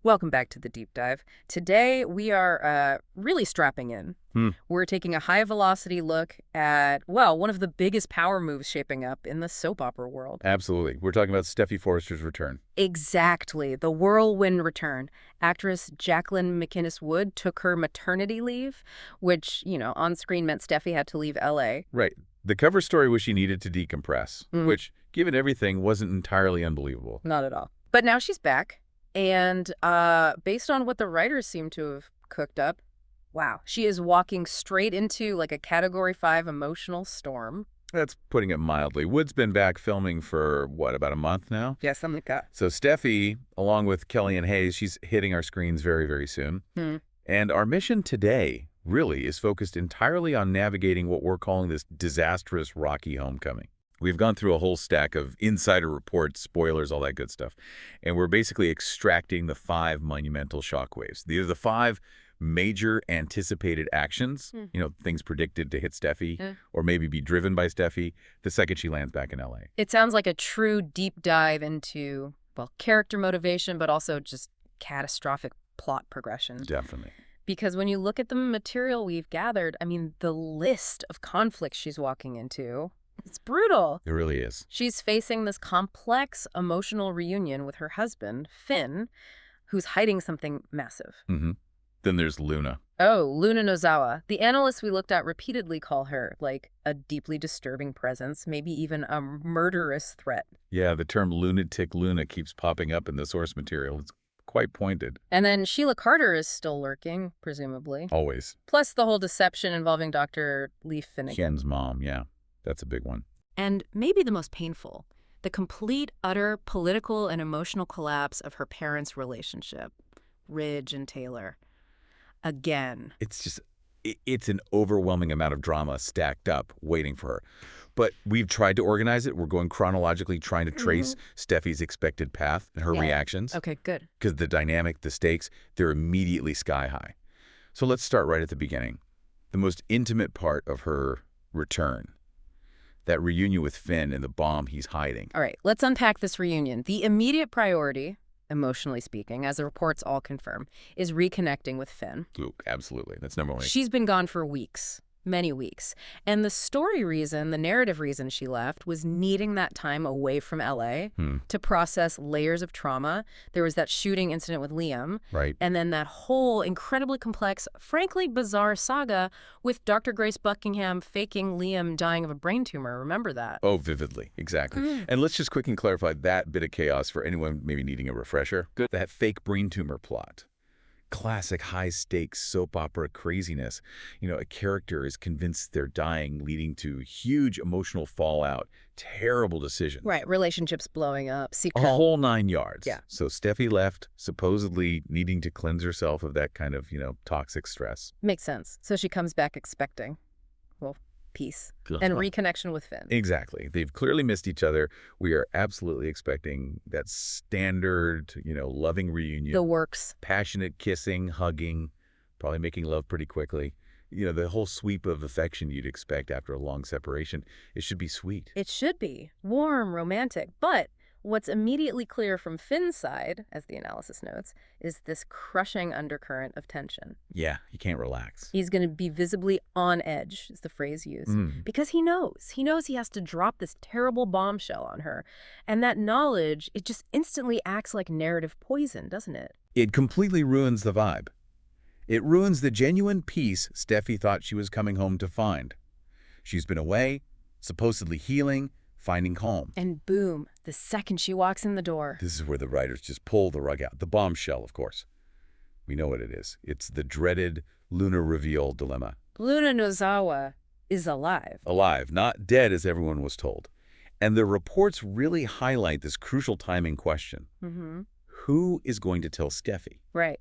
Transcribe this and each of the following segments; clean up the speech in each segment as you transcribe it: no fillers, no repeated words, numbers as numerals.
Welcome back to the deep dive. Today we are really strapping in. We're taking a high-velocity look at, well, one of the biggest power moves shaping up in the soap opera world. Absolutely. We're talking about Steffy Forrester's return. Exactly. The whirlwind return. Actress Jacqueline MacInnes Wood took her maternity leave, which, on screen meant Steffy had to leave L.A. Right. The cover story was she needed to decompress, which, given everything, wasn't entirely unbelievable. Not at all. But now she's back. And based on what the writers seem to have cooked up, wow, she is walking straight into like a Category 5 emotional storm. That's putting it mildly. Wood's been back filming for, what, about a month now? Yeah, something like that. So Steffy, along with Kellyanne Hayes, she's hitting our screens very, very soon. And our mission today really is focused entirely on navigating what we're calling this disastrous rocky homecoming. We've gone through a whole stack of insider reports, spoilers, all that good stuff. And we're basically extracting the 5 monumental shockwaves. These are the 5 major anticipated actions, things predicted to hit Steffy or maybe be driven by Steffy the second she lands back in L.A. It sounds like a true deep dive into, well, character motivation, but also just catastrophic plot progression. Definitely. Because when you look at the material we've gathered, I mean, the list of conflicts she's walking into, it's brutal. It really is. She's facing this complex emotional reunion with her husband, Finn, who's hiding something massive. Then there's Luna. Oh, Luna Nozawa. The analysts we looked at repeatedly call her, like, a deeply disturbing presence, maybe even a murderous threat. Yeah, the term lunatic Luna keeps popping up in the source material. It's quite pointed. And then Sheila Carter is still lurking, presumably. Always. Plus the whole deception involving Dr. Lee Finnegan. Ken's mom, yeah. That's a big one. And maybe the most painful, the complete, utter political and emotional collapse of her parents' relationship, Ridge and Taylor. Again. It's an overwhelming amount of drama stacked up waiting for her. But we've tried to organize it. We're going chronologically, trying to trace Steffy's expected path and her reactions. Okay, good. Because the dynamic, the stakes, they're immediately sky high. So let's start right at the beginning. The most intimate part of her return. That reunion with Finn and the bomb he's hiding. All right, let's unpack this reunion. The immediate priority, emotionally speaking, as the reports all confirm, is reconnecting with Finn. Ooh, absolutely. That's number one. She's been gone for weeks. Many weeks. And the story reason, the narrative reason she left was needing that time away from L.A. To process layers of trauma. There was that shooting incident with Liam. Right. And then that whole incredibly complex, frankly bizarre saga with Dr. Grace Buckingham faking Liam dying of a brain tumor. Remember that? Oh, vividly. Exactly. And let's just quickly clarify that bit of chaos for anyone maybe needing a refresher. Good. That fake brain tumor plot. Classic high-stakes soap opera craziness. A character is convinced they're dying, leading to huge emotional fallout, terrible decisions. Right, relationships blowing up, A secret. whole 9 yards. Yeah. So Steffy left, supposedly needing to cleanse herself of that kind of, toxic stress. Makes sense. So she comes back expecting, well, peace and reconnection with Finn. Exactly. They've clearly missed each other. We are absolutely expecting that standard, loving reunion. The works. Passionate kissing, hugging, probably making love pretty quickly. The whole sweep of affection you'd expect after a long separation. It should be sweet. It should be. Warm, romantic. But what's immediately clear from Finn's side, as the analysis notes, is this crushing undercurrent of tension. Yeah, he can't relax. He's going to be visibly on edge, is the phrase used, because he knows. He knows he has to drop this terrible bombshell on her. And that knowledge, it just instantly acts like narrative poison, doesn't it? It completely ruins the vibe. It ruins the genuine peace Steffy thought she was coming home to find. She's been away, supposedly healing, finding calm. And boom, the second she walks in the door. This is where the writers just pull the rug out. The bombshell, of course. We know what it is. It's the dreaded Luna reveal dilemma. Luna Nozawa is alive. Alive, not dead as everyone was told. And the reports really highlight this crucial timing question. Who is going to tell Steffy? Right.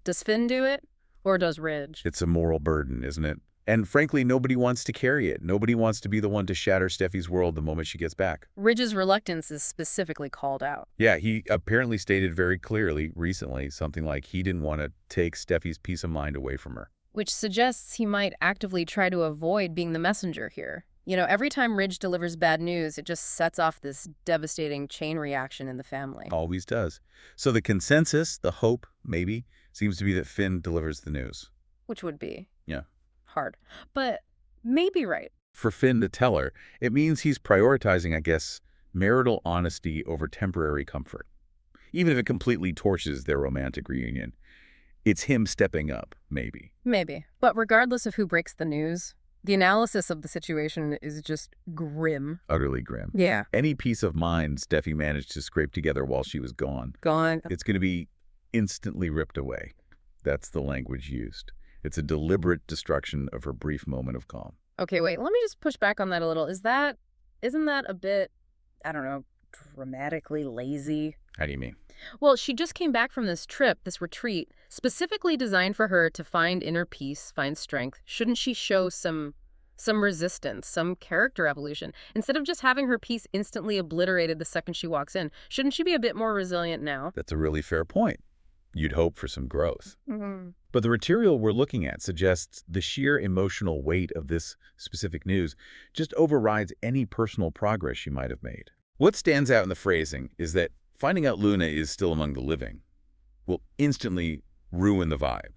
Does Finn do it, or does Ridge? It's a moral burden, isn't it? And frankly, nobody wants to carry it. Nobody wants to be the one to shatter Steffy's world the moment she gets back. Ridge's reluctance is specifically called out. Yeah, he apparently stated very clearly recently something like he didn't want to take Steffy's peace of mind away from her. Which suggests he might actively try to avoid being the messenger here. You know, every time Ridge delivers bad news, it just sets off this devastating chain reaction in the family. Always does. So the consensus, the hope, maybe, seems to be that Finn delivers the news. Which would be Yeah. hard. But maybe right. For Finn to tell her, it means he's prioritizing, I guess, marital honesty over temporary comfort. Even if it completely torches their romantic reunion. It's him stepping up, maybe. Maybe. But regardless of who breaks the news, the analysis of the situation is just grim. Utterly grim. Yeah. Any peace of mind Steffi managed to scrape together while she was gone, Gone. it's going to be instantly ripped away. That's the language used. It's a deliberate destruction of her brief moment of calm. Okay, wait. Let me just push back on that a little. Isn't that a bit, I don't know, dramatically lazy? How do you mean? Well, she just came back from this trip, this retreat, specifically designed for her to find inner peace, find strength. Shouldn't she show some resistance, some character evolution? Instead of just having her peace instantly obliterated the second she walks in, shouldn't she be a bit more resilient now? That's a really fair point. You'd hope for some growth. Mm-hmm. But the material we're looking at suggests the sheer emotional weight of this specific news just overrides any personal progress she might have made. What stands out in the phrasing is that finding out Luna is still among the living will instantly ruin the vibe.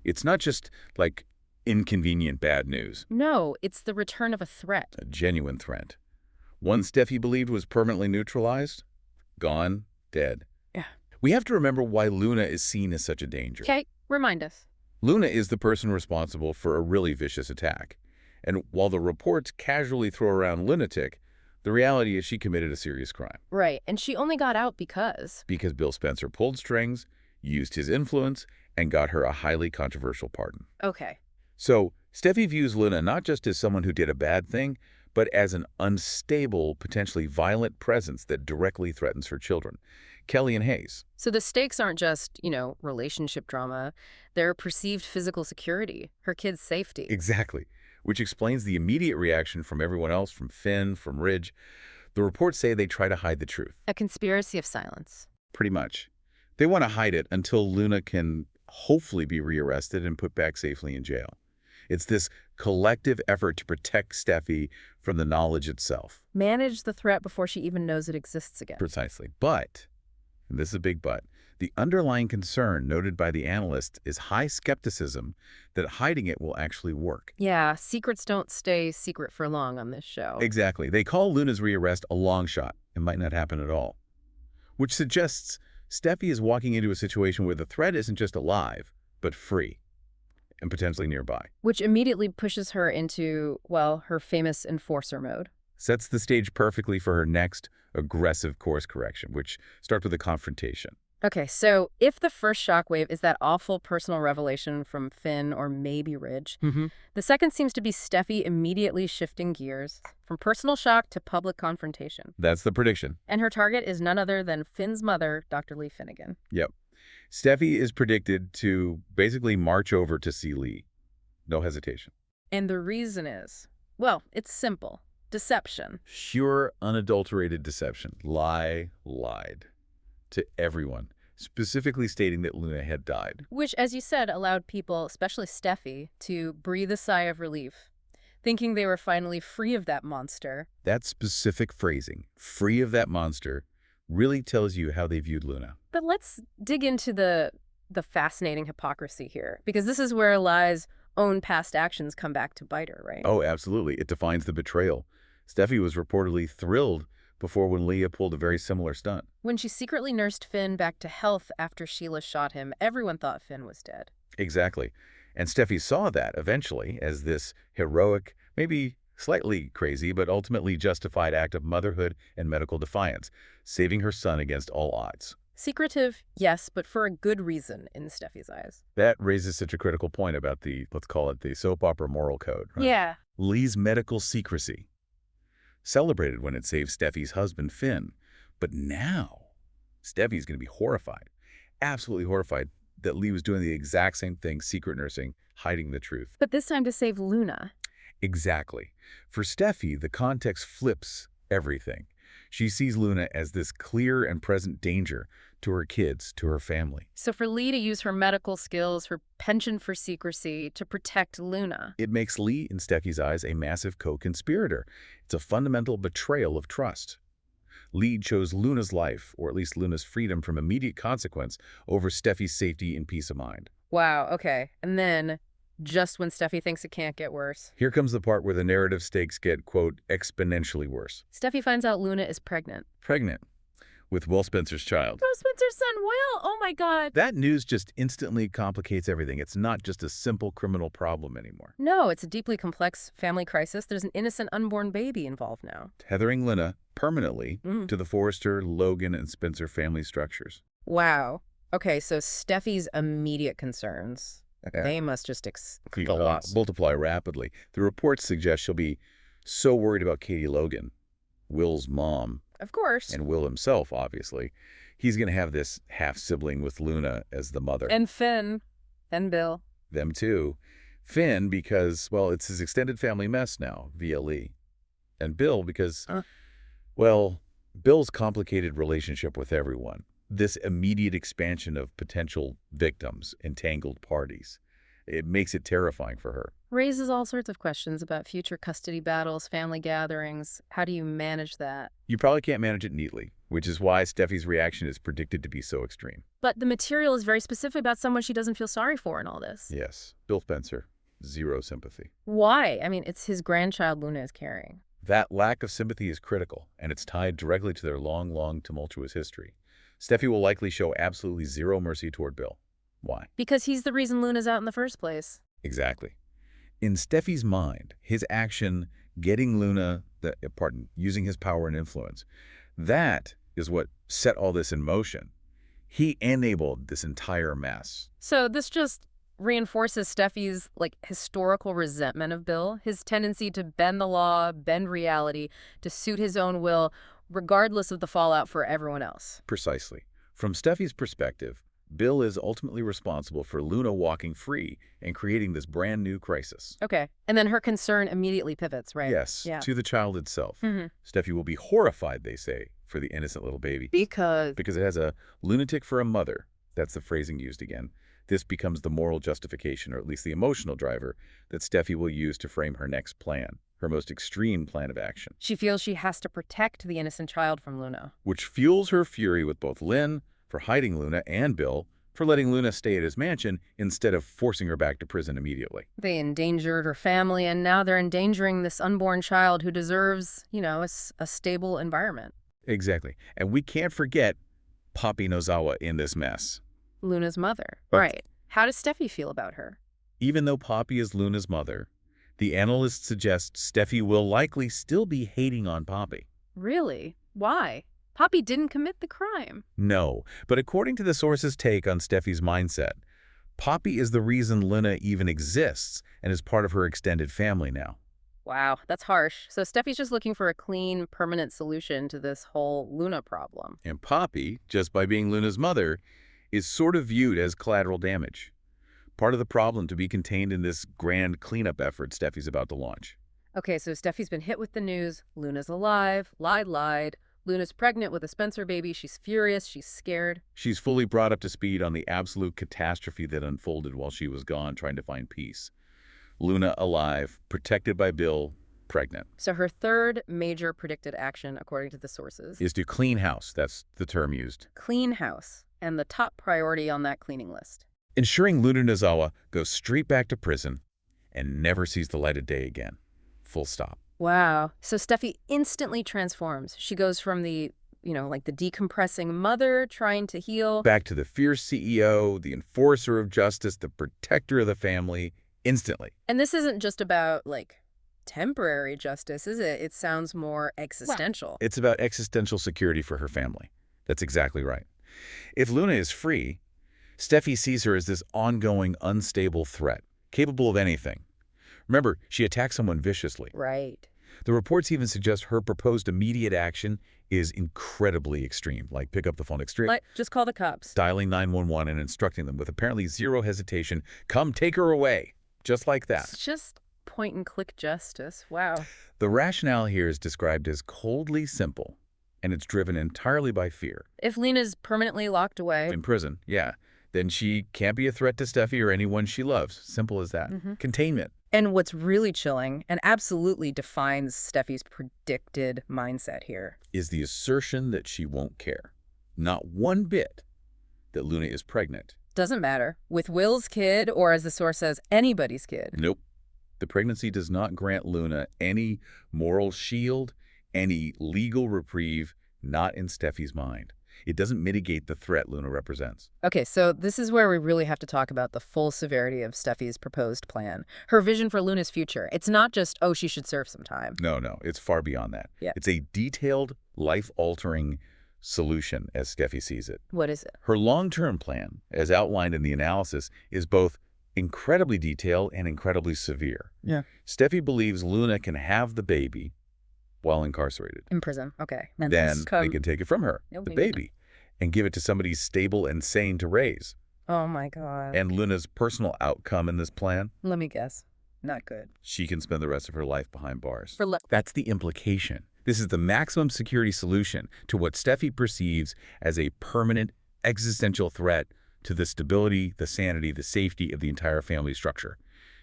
It's not just like inconvenient bad news. No, it's the return of a threat. A genuine threat. One Steffi believed was permanently neutralized, gone, dead. Yeah. We have to remember why Luna is seen as such a danger. Okay, remind us. Luna is the person responsible for a really vicious attack. And while the reports casually throw around lunatic, the reality is she committed a serious crime. Right, and she only got out because Bill Spencer pulled strings, used his influence, and got her a highly controversial pardon. Okay. So Steffi views Luna not just as someone who did a bad thing, but as an unstable, potentially violent presence that directly threatens her children. Kelly and Hayes. So the stakes aren't just, relationship drama. They're perceived physical security, her kids' safety. Exactly. Which explains the immediate reaction from everyone else, from Finn, from Ridge. The reports say they try to hide the truth. A conspiracy of silence. Pretty much. They want to hide it until Luna can hopefully be rearrested and put back safely in jail. It's this collective effort to protect Steffi from the knowledge itself. Manage the threat before she even knows it exists again. Precisely. But, and this is a big but, the underlying concern noted by the analysts is high skepticism that hiding it will actually work. Yeah, secrets don't stay secret for long on this show. Exactly. They call Luna's rearrest a long shot. It might not happen at all. Which suggests Steffi is walking into a situation where the threat isn't just alive, but free and potentially nearby. Which immediately pushes her into, well, her famous enforcer mode. Sets the stage perfectly for her next aggressive course correction, which starts with a confrontation. Okay, so if the first shockwave is that awful personal revelation from Finn or maybe Ridge, the second seems to be Steffi immediately shifting gears from personal shock to public confrontation. That's the prediction. And her target is none other than Finn's mother, Dr. Lee Finnegan. Yep. Steffi is predicted to basically march over to see Lee. No hesitation. And the reason is, well, it's simple. Deception. Pure, unadulterated deception. Lied. To everyone, specifically stating that Luna had died. Which, as you said, allowed people, especially Steffi, to breathe a sigh of relief, thinking they were finally free of that monster. That specific phrasing, free of that monster, really tells you how they viewed Luna. But let's dig into the fascinating hypocrisy here, because this is where Lie's own past actions come back to bite her, right? Oh, absolutely. It defines the betrayal. Steffi was reportedly thrilled before when Leah pulled a very similar stunt. When she secretly nursed Finn back to health after Sheila shot him, everyone thought Finn was dead. Exactly. And Steffi saw that eventually as this heroic, maybe slightly crazy, but ultimately justified act of motherhood and medical defiance, saving her son against all odds. Secretive, yes, but for a good reason in Steffi's eyes. That raises such a critical point about the, let's call it the soap opera moral code. Right? Yeah. Lee's medical secrecy. Celebrated when it saved Steffi's husband, Finn. But now, Steffi's going to be horrified, absolutely horrified, that Lee was doing the exact same thing, secret nursing, hiding the truth. But this time to save Luna. Exactly. For Steffi, the context flips everything. She sees Luna as this clear and present danger to her kids, to her family. So for Lee to use her medical skills, her penchant for secrecy, to protect Luna. It makes Lee, in Steffi's eyes, a massive co-conspirator. It's a fundamental betrayal of trust. Lee chose Luna's life, or at least Luna's freedom from immediate consequence, over Steffi's safety and peace of mind. Wow, okay. And then, just when Steffi thinks it can't get worse, Here comes the part where the narrative stakes get, quote, exponentially worse. Steffi finds out Luna is pregnant. Pregnant. With Will Spencer's child. Oh, Spencer's son, Will! Oh my God! That news just instantly complicates everything. It's not just a simple criminal problem anymore. No, it's a deeply complex family crisis. There's an innocent unborn baby involved now. Tethering Luna permanently to the Forrester, Logan, and Spencer family structures. Wow. Okay, so Steffi's immediate concerns, they must just Multiply rapidly. The reports suggest she'll be so worried about Katie Logan, Will's mom, of course, and Will himself, obviously. He's going to have this half-sibling with Luna as the mother. And Finn. And Bill. Them too. Finn because, well, it's his extended family mess now, via Lee. And Bill because, well, Bill's complicated relationship with everyone. This immediate expansion of potential victims, entangled parties. It makes it terrifying for her. Raises all sorts of questions about future custody battles, family gatherings. How do you manage that? You probably can't manage it neatly, which is why Steffi's reaction is predicted to be so extreme. But the material is very specific about someone she doesn't feel sorry for in all this. Yes. Bill Spencer, zero sympathy. Why? I mean, it's his grandchild Luna is carrying. That lack of sympathy is critical, and it's tied directly to their long, long, tumultuous history. Steffi will likely show absolutely zero mercy toward Bill. Why? Because he's the reason Luna's out in the first place. Exactly. In Steffi's mind, his action, getting Luna, using his power and influence, that is what set all this in motion. He enabled this entire mess. So this just reinforces Steffi's, historical resentment of Bill, his tendency to bend the law, bend reality, to suit his own will, regardless of the fallout for everyone else. Precisely. From Steffi's perspective, Bill is ultimately responsible for Luna walking free and creating this brand new crisis. Okay. And then her concern immediately pivots, right? Yes, yeah. to the child itself. Steffi will be horrified, they say, for the innocent little baby. Because it has a lunatic for a mother. That's the phrasing used again. This becomes the moral justification, or at least the emotional driver, that Steffi will use to frame her next plan, her most extreme plan of action. She feels she has to protect the innocent child from Luna. Which fuels her fury with both Lynn, for hiding Luna, and Bill, for letting Luna stay at his mansion instead of forcing her back to prison immediately. They endangered her family, and now they're endangering this unborn child who deserves, a stable environment. Exactly. And we can't forget Poppy Nozawa in this mess. Luna's mother. Right. How does Steffi feel about her? Even though Poppy is Luna's mother, the analyst suggests Steffi will likely still be hating on Poppy. Really? Why? Poppy didn't commit the crime. No, but according to the source's take on Steffi's mindset, Poppy is the reason Luna even exists and is part of her extended family now. Wow, that's harsh. So Steffi's just looking for a clean, permanent solution to this whole Luna problem. And Poppy, just by being Luna's mother, is sort of viewed as collateral damage. Part of the problem to be contained in this grand cleanup effort Steffi's about to launch. Okay, so Steffi's been hit with the news. Luna's alive. Lied. Luna's pregnant with a Spencer baby. She's furious. She's scared. She's fully brought up to speed on the absolute catastrophe that unfolded while she was gone trying to find peace. Luna alive, protected by Bill, pregnant. So her third major predicted action, according to the sources, is to clean house. That's the term used. Clean house. And the top priority on that cleaning list. Ensuring Luna Nozawa goes straight back to prison and never sees the light of day again. Full stop. Wow. So Steffi instantly transforms. She goes from the, the decompressing mother trying to heal, back to the fierce CEO, the enforcer of justice, the protector of the family, instantly. And this isn't just about, temporary justice, is it? It sounds more existential. Well, it's about existential security for her family. That's exactly right. If Luna is free, Steffi sees her as this ongoing, unstable threat, capable of anything. Remember, she attacked someone viciously. Right. The reports even suggest her proposed immediate action is incredibly extreme, like pick up the phone just call the cops. Dialing 911 and instructing them with apparently zero hesitation, come take her away. Just like that. It's just point-and-click justice. Wow. The rationale here is described as coldly simple. and it's driven entirely by fear. If Lena's permanently locked away. In prison, yeah. Then she can't be a threat to Steffy or anyone she loves. Simple as that. Containment. And what's really chilling, and absolutely defines Steffi's predicted mindset here, is the assertion that she won't care. Not one bit that Luna is pregnant. Doesn't matter. With Will's kid, or as the source says, anybody's kid. Nope. The pregnancy does not grant Luna any moral shield, any legal reprieve, not in Steffi's mind. It doesn't mitigate the threat Luna represents. Okay, so this is where we really have to talk about the full severity of Steffi's proposed plan. Her vision for Luna's future. It's not just, oh, she should serve some time. No, it's far beyond that. Yeah. It's a detailed, life-altering solution, as Steffy sees it. What is it? Her long-term plan, as outlined in the analysis, is both incredibly detailed and incredibly severe. Yeah. Steffy believes Luna can have the baby while incarcerated. In prison, okay. Then they can take it from her, the baby, and give it to somebody stable and sane to raise. Oh, my God. And Luna's personal outcome in this plan? Let me guess. Not good. She can spend the rest of her life behind bars. For That's the implication. This is the maximum security solution to what Steffy perceives as a permanent existential threat to the stability, the sanity, the safety of the entire family structure.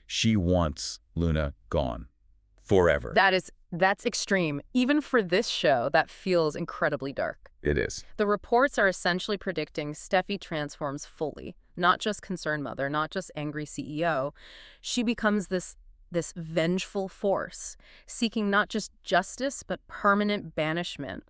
She wants Luna gone. Forever. That's extreme. Even for this show, that feels incredibly dark. It is. The reports are essentially predicting Steffi transforms fully. Not just concerned mother, not just angry CEO. She becomes this vengeful force, seeking not just justice, but permanent banishment.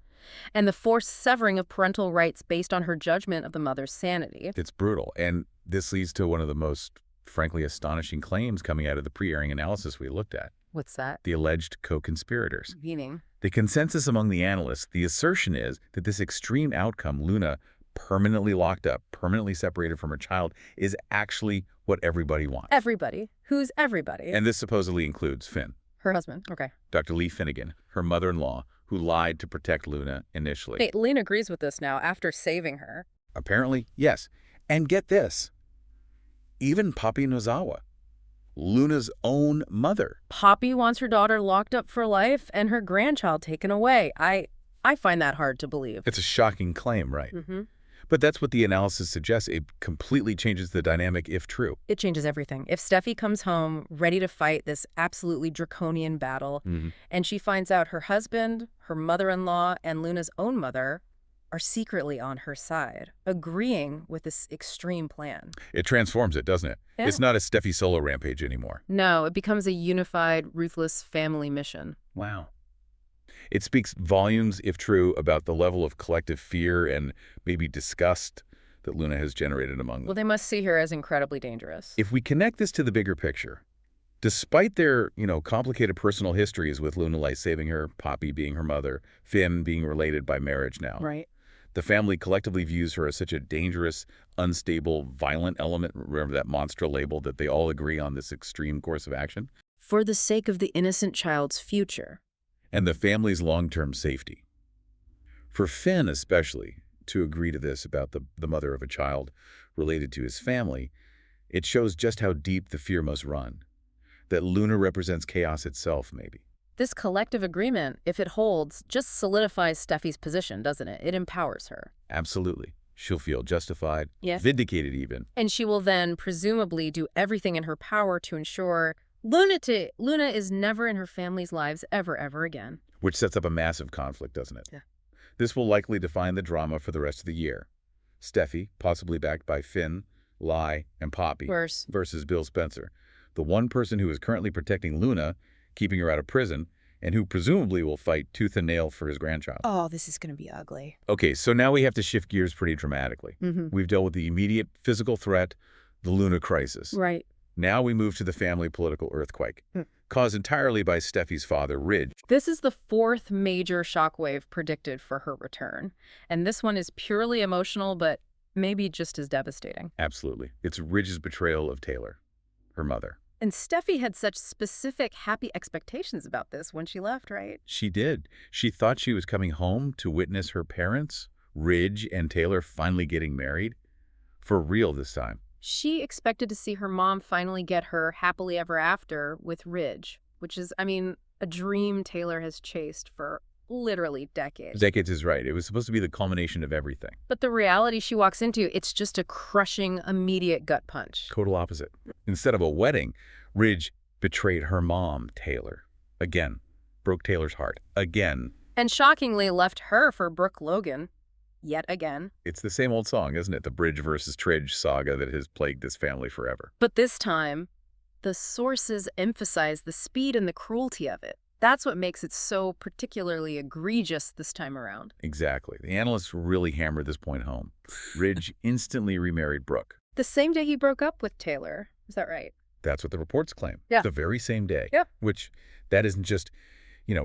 And the forced severing of parental rights based on her judgment of the mother's sanity. It's brutal. And this leads to one of the most, frankly, astonishing claims coming out of the pre-airing analysis we looked at. What's that? The alleged co-conspirators. Meaning? The consensus among the analysts, the assertion is that this extreme outcome, Luna permanently locked up, permanently separated from her child, is actually what everybody wants. Everybody? Who's everybody? And this supposedly includes Finn. Her husband. Okay. Dr. Lee Finnegan, her mother-in-law, who lied to protect Luna initially. Wait, Lena agrees with this now after saving her. Apparently, yes. And get this. Even Papi Nozawa, Luna's own mother. Poppy wants her daughter locked up for life and her grandchild taken away. I find that hard to believe. It's a shocking claim, right? Mm-hmm. But that's what the analysis suggests. It completely changes the dynamic if true. It changes everything. If Steffi comes home ready to fight this absolutely draconian battle, and she finds out her husband, her mother-in-law, and Luna's own mother are secretly on her side, agreeing with this extreme plan. It transforms it, doesn't it? Yeah. It's not a Steffi solo rampage anymore. No, it becomes a unified, ruthless family mission. Wow. It speaks volumes, if true, about the level of collective fear and maybe disgust that Luna has generated among them. Well, they must see her as incredibly dangerous. If we connect this to the bigger picture, despite their, complicated personal histories with Luna like saving her, Poppy being her mother, Finn being related by marriage now, right? The family collectively views her as such a dangerous, unstable, violent element. Remember that monster label that they all agree on this extreme course of action? For the sake of the innocent child's future. And the family's long-term safety. For Finn especially, to agree to this about the mother of a child related to his family, it shows just how deep the fear must run. That Luna represents chaos itself, maybe. This collective agreement, if it holds, just solidifies Steffi's position, doesn't it? It empowers her. Absolutely. She'll feel justified, yeah. Vindicated even. And she will then presumably do everything in her power to ensure Luna is never in her family's lives ever again. Which sets up a massive conflict, doesn't it? Yeah. This will likely define the drama for the rest of the year. Steffi, possibly backed by Finn, Lai, and Poppy, versus Bill Spencer, the one person who is currently protecting Luna, keeping her out of prison, and who presumably will fight tooth and nail for his grandchild. Oh, this is going to be ugly. Okay, so now we have to shift gears pretty dramatically. We've dealt with the immediate physical threat, the Luna crisis. Right. Now we move to the family political earthquake, caused entirely by Steffi's father, Ridge. This is the fourth major shockwave predicted for her return. And this one is purely emotional, but maybe just as devastating. Absolutely. It's Ridge's betrayal of Taylor, her mother. And Steffi had such specific, happy expectations about this when she left, right? She did. She thought she was coming home to witness her parents, Ridge and Taylor, finally getting married. For real this time. She expected to see her mom finally get her happily ever after with Ridge, which is, a dream Taylor has chased for literally decades. Decades is right. It was supposed to be the culmination of everything. But the reality she walks into, it's just a crushing, immediate gut punch. Total opposite. Instead of a wedding, Ridge betrayed her mom, Taylor. Again. Broke Taylor's heart. Again. And shockingly left her for Brooke Logan. Yet again. It's the same old song, isn't it? The Bridge versus Tridge saga that has plagued this family forever. But this time, the sources emphasize the speed and the cruelty of it. That's what makes it so particularly egregious this time around. Exactly. The analysts really hammered this point home. Ridge instantly remarried Brooke. The same day he broke up with Taylor. Is that right? That's what the reports claim. Yeah. The very same day. Yeah. Which, that isn't just,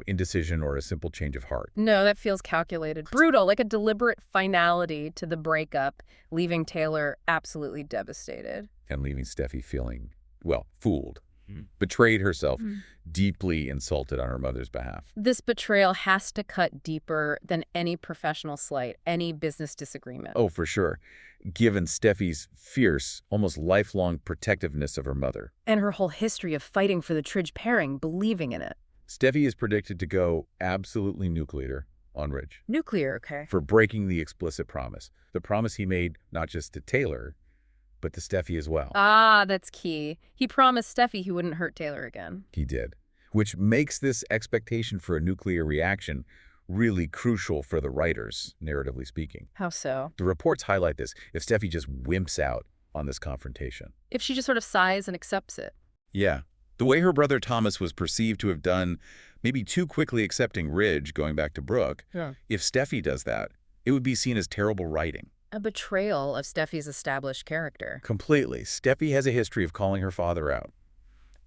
indecision or a simple change of heart. No, that feels calculated. Brutal, like a deliberate finality to the breakup, leaving Taylor absolutely devastated. And leaving Steffi feeling, fooled. Betrayed herself, deeply insulted on her mother's behalf. This betrayal has to cut deeper than any professional slight, any business disagreement. Oh, for sure. Given Steffi's fierce, almost lifelong protectiveness of her mother. And her whole history of fighting for the Tridge pairing, believing in it. Steffi is predicted to go absolutely nuclear on Ridge. Nuclear, okay. For breaking the explicit promise. The promise he made not just to Taylor, but to Steffi as well. Ah, that's key. He promised Steffi he wouldn't hurt Taylor again. He did. Which makes this expectation for a nuclear reaction really crucial for the writers, narratively speaking. How so? The reports highlight this. If Steffi just wimps out on this confrontation. If she just sort of sighs and accepts it. Yeah. The way her brother Thomas was perceived to have done, maybe too quickly accepting Ridge, going back to Brooke, if Steffi does that, it would be seen as terrible writing. A betrayal of Steffi's established character. Completely. Steffi has a history of calling her father out,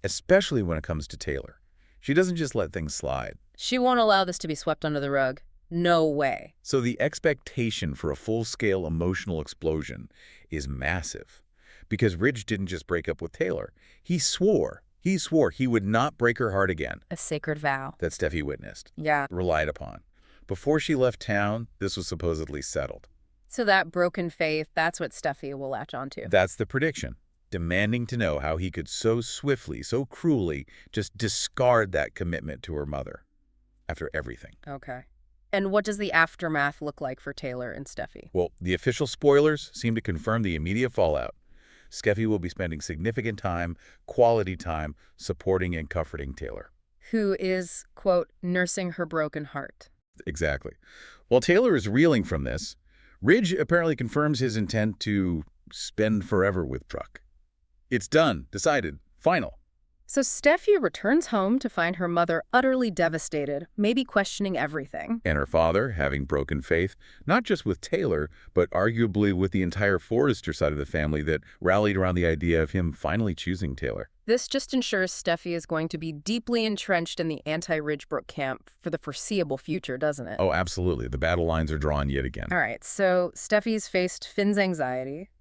especially when it comes to Taylor. She doesn't just let things slide. She won't allow this to be swept under the rug. No way. So the expectation for a full-scale emotional explosion is massive. Because Ridge didn't just break up with Taylor. He swore he would not break her heart again. A sacred vow. That Steffi witnessed. Yeah. Relied upon. Before she left town, this was supposedly settled. So that broken faith, that's what Steffi will latch onto. That's the prediction. Demanding to know how he could so swiftly, so cruelly, just discard that commitment to her mother. After everything. Okay. And what does the aftermath look like for Taylor and Steffi? Well, the official spoilers seem to confirm the immediate fallout. Steffi will be spending significant time, quality time, supporting and comforting Taylor. Who is, quote, nursing her broken heart. Exactly. While Taylor is reeling from this, Ridge apparently confirms his intent to spend forever with Brooke. It's done, decided, final. So Steffi returns home to find her mother utterly devastated, maybe questioning everything. And her father, having broken faith, not just with Taylor, but arguably with the entire Forrester side of the family that rallied around the idea of him finally choosing Taylor. This just ensures Steffi is going to be deeply entrenched in the anti-Ridge Brooke camp for the foreseeable future, doesn't it? Oh, absolutely. The battle lines are drawn yet again. All right, so Steffi's faced Finn's anxiety,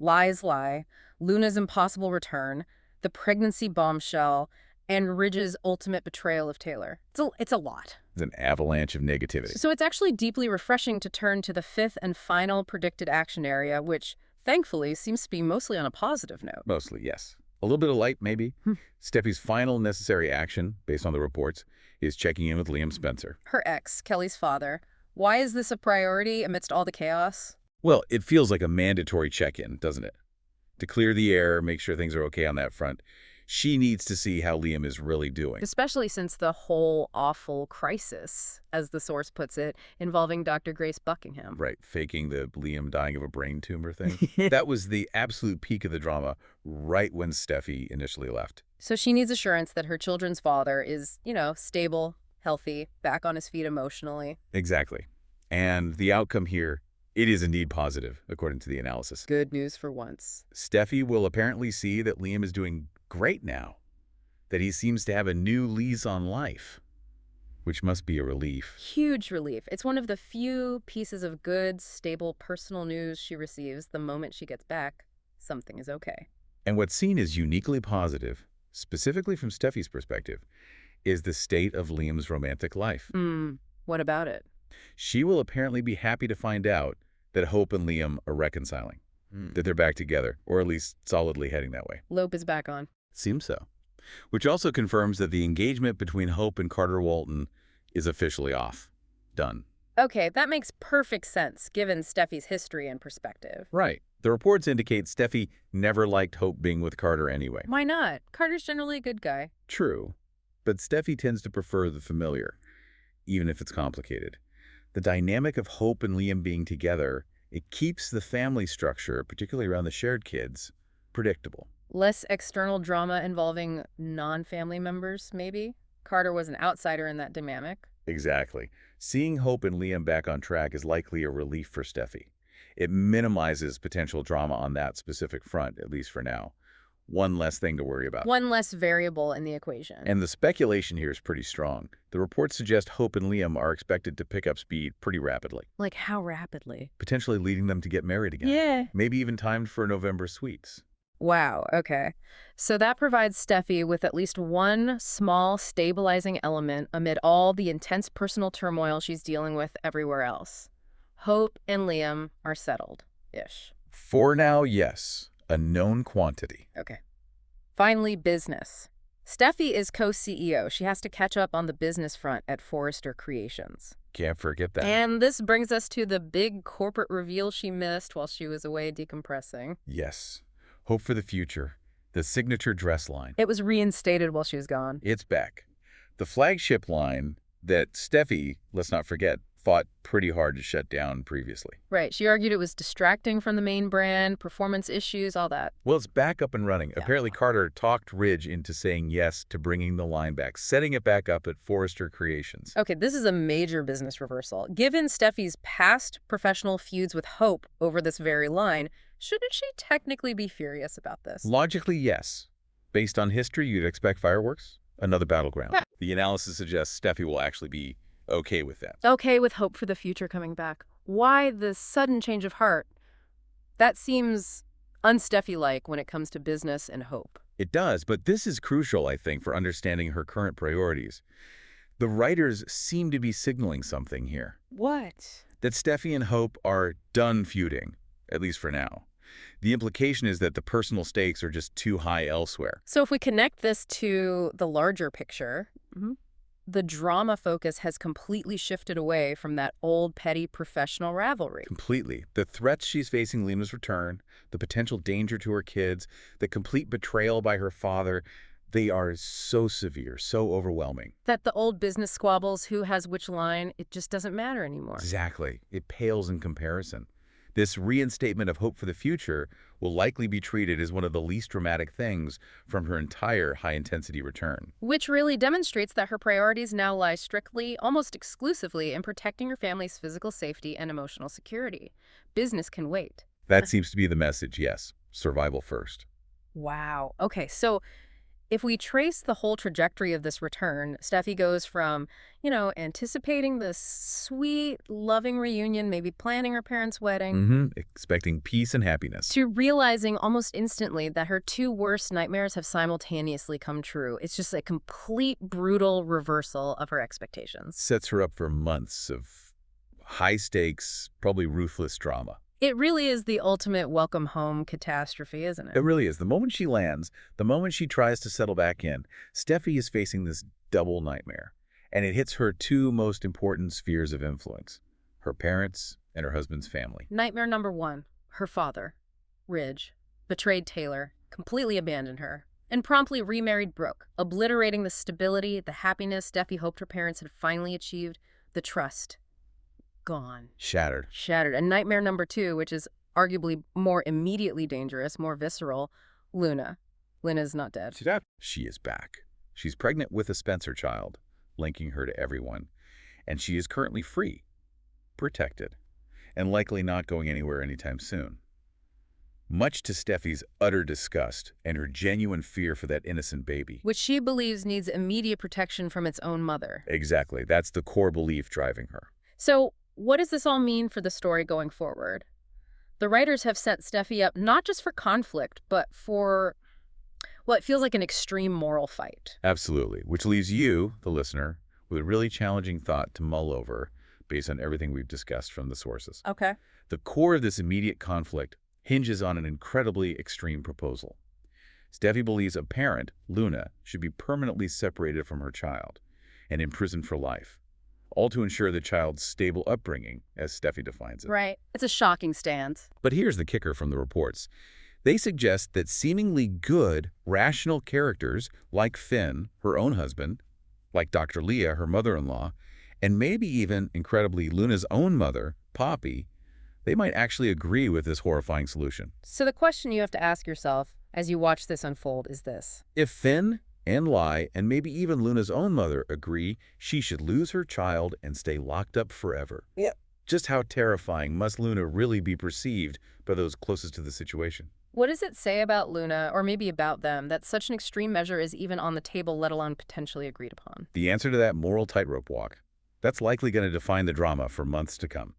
Lie's lie, Luna's impossible return, the pregnancy bombshell, and Ridge's ultimate betrayal of Taylor. It's a lot. It's an avalanche of negativity. So it's actually deeply refreshing to turn to the fifth and final predicted action area, which, thankfully, seems to be mostly on a positive note. Mostly, yes. A little bit of light, maybe. Steffi's final necessary action, based on the reports, is checking in with Liam Spencer. Her ex, Kelly's father. Why is this a priority amidst all the chaos? Well, it feels like a mandatory check-in, doesn't it? To clear the air, make sure things are okay on that front. She needs to see how Liam is really doing. Especially since the whole awful crisis, as the source puts it, involving Dr. Grace Buckingham. Right, faking the Liam dying of a brain tumor thing. That was the absolute peak of the drama right when Steffi initially left. So she needs assurance that her children's father is, stable, healthy, back on his feet emotionally. Exactly. And the outcome here, it is indeed positive, according to the analysis. Good news for once. Steffi will apparently see that Liam is doing great now, that he seems to have a new lease on life, which must be a relief. Huge relief. It's one of the few pieces of good, stable personal news she receives the moment she gets back. Something is okay. And what's seen as uniquely positive, specifically from Steffi's perspective, is the state of Liam's romantic life. What about it? She will apparently be happy to find out that Hope and Liam are reconciling, that they're back together, or at least solidly heading that way. Lope is back on. Seems so. Which also confirms that the engagement between Hope and Carter Walton is officially off. Done. Okay, that makes perfect sense, given Steffi's history and perspective. Right. The reports indicate Steffi never liked Hope being with Carter anyway. Why not? Carter's generally a good guy. True. But Steffi tends to prefer the familiar, even if it's complicated. The dynamic of Hope and Liam being together, it keeps the family structure, particularly around the shared kids, predictable. Less external drama involving non-family members, maybe? Carter was an outsider in that dynamic. Exactly. Seeing Hope and Liam back on track is likely a relief for Steffi. It minimizes potential drama on that specific front, at least for now. One less thing to worry about. One less variable in the equation. And the speculation here is pretty strong. The reports suggest Hope and Liam are expected to pick up speed pretty rapidly. Like how rapidly? Potentially leading them to get married again. Yeah. Maybe even timed for November sweets. Wow, okay. So that provides Steffi with at least one small stabilizing element amid all the intense personal turmoil she's dealing with everywhere else. Hope and Liam are settled-ish. For now, yes. A known quantity. Okay. Finally, business. Steffi is co-CEO. She has to catch up on the business front at Forrester Creations. Can't forget that. And this brings us to the big corporate reveal she missed while she was away decompressing. Yes. Hope for the future. The signature dress line. It was reinstated while she was gone. It's back. The flagship line that Steffi, let's not forget, fought pretty hard to shut down previously. Right. She argued it was distracting from the main brand, performance issues, all that. Well, it's back up and running. Yeah. Apparently, Carter talked Ridge into saying yes to bringing the line back, setting it back up at Forrester Creations. Okay, this is a major business reversal. Given Steffi's past professional feuds with Hope over this very line, shouldn't she technically be furious about this? Logically, yes. Based on history, you'd expect fireworks, another battleground. Yeah. The analysis suggests Steffi will actually be okay with that. Okay with Hope for the future coming back. Why the sudden change of heart? That seems un-Steffi-like when it comes to business and hope. It does, but this is crucial, I think, for understanding her current priorities. The writers seem to be signaling something here. What? That Steffi and Hope are done feuding, at least for now. The implication is that the personal stakes are just too high elsewhere. So if we connect this to the larger picture, the drama focus has completely shifted away from that old, petty, professional rivalry. Completely. The threats she's facing Lena's return, the potential danger to her kids, the complete betrayal by her father, they are so severe, so overwhelming. That the old business squabbles, who has which line, it just doesn't matter anymore. Exactly. It pales in comparison. This reinstatement of hope for the future will likely be treated as one of the least dramatic things from her entire high-intensity return. Which really demonstrates that her priorities now lie strictly, almost exclusively, in protecting her family's physical safety and emotional security. Business can wait. That seems to be the message, yes. Survival first. Wow. Okay, so if we trace the whole trajectory of this return, Steffi goes from, anticipating this sweet, loving reunion, maybe planning her parents' wedding, Expecting peace and happiness. to realizing almost instantly that her two worst nightmares have simultaneously come true. It's just a complete, brutal reversal of her expectations. Sets her up for months of high-stakes, probably ruthless drama. It really is the ultimate welcome home catastrophe, isn't it? It really is. The moment she lands, the moment she tries to settle back in, Steffi is facing this double nightmare. And it hits her two most important spheres of influence, her parents and her husband's family. Nightmare number one, her father, Ridge, betrayed Taylor, completely abandoned her, and promptly remarried Brooke, obliterating the stability, the happiness Steffi hoped her parents had finally achieved, the trust. Gone. Shattered. Shattered. And nightmare number two, which is arguably more immediately dangerous, more visceral, Luna. Luna's not dead. She is back. She's pregnant with a Spencer child, linking her to everyone. And she is currently free, protected, and likely not going anywhere anytime soon. Much to Steffi's utter disgust and her genuine fear for that innocent baby. Which she believes needs immediate protection from its own mother. Exactly. That's the core belief driving her. So, what does this all mean for the story going forward? The writers have set Steffi up not just for conflict, but for, well, it feels like an extreme moral fight. Absolutely. Which leaves you, the listener, with a really challenging thought to mull over based on everything we've discussed from the sources. Okay. The core of this immediate conflict hinges on an incredibly extreme proposal. Steffi believes a parent, Luna, should be permanently separated from her child and imprisoned for life. all to ensure the child's stable upbringing, as Steffi defines it. Right. It's a shocking stance. But here's the kicker from the reports. They suggest that seemingly good, rational characters like Finn, her own husband, like Dr. Leah, her mother-in-law, and maybe even, incredibly, Luna's own mother, Poppy, they might actually agree with this horrifying solution. So the question you have to ask yourself as you watch this unfold is this. If Finn and Lai, and maybe even Luna's own mother, agree she should lose her child and stay locked up forever, just how terrifying must Luna really be perceived by those closest to the situation? What does it say about Luna, or maybe about them, that such an extreme measure is even on the table, let alone potentially agreed upon? The answer to that moral tightrope walk, that's likely going to define the drama for months to come.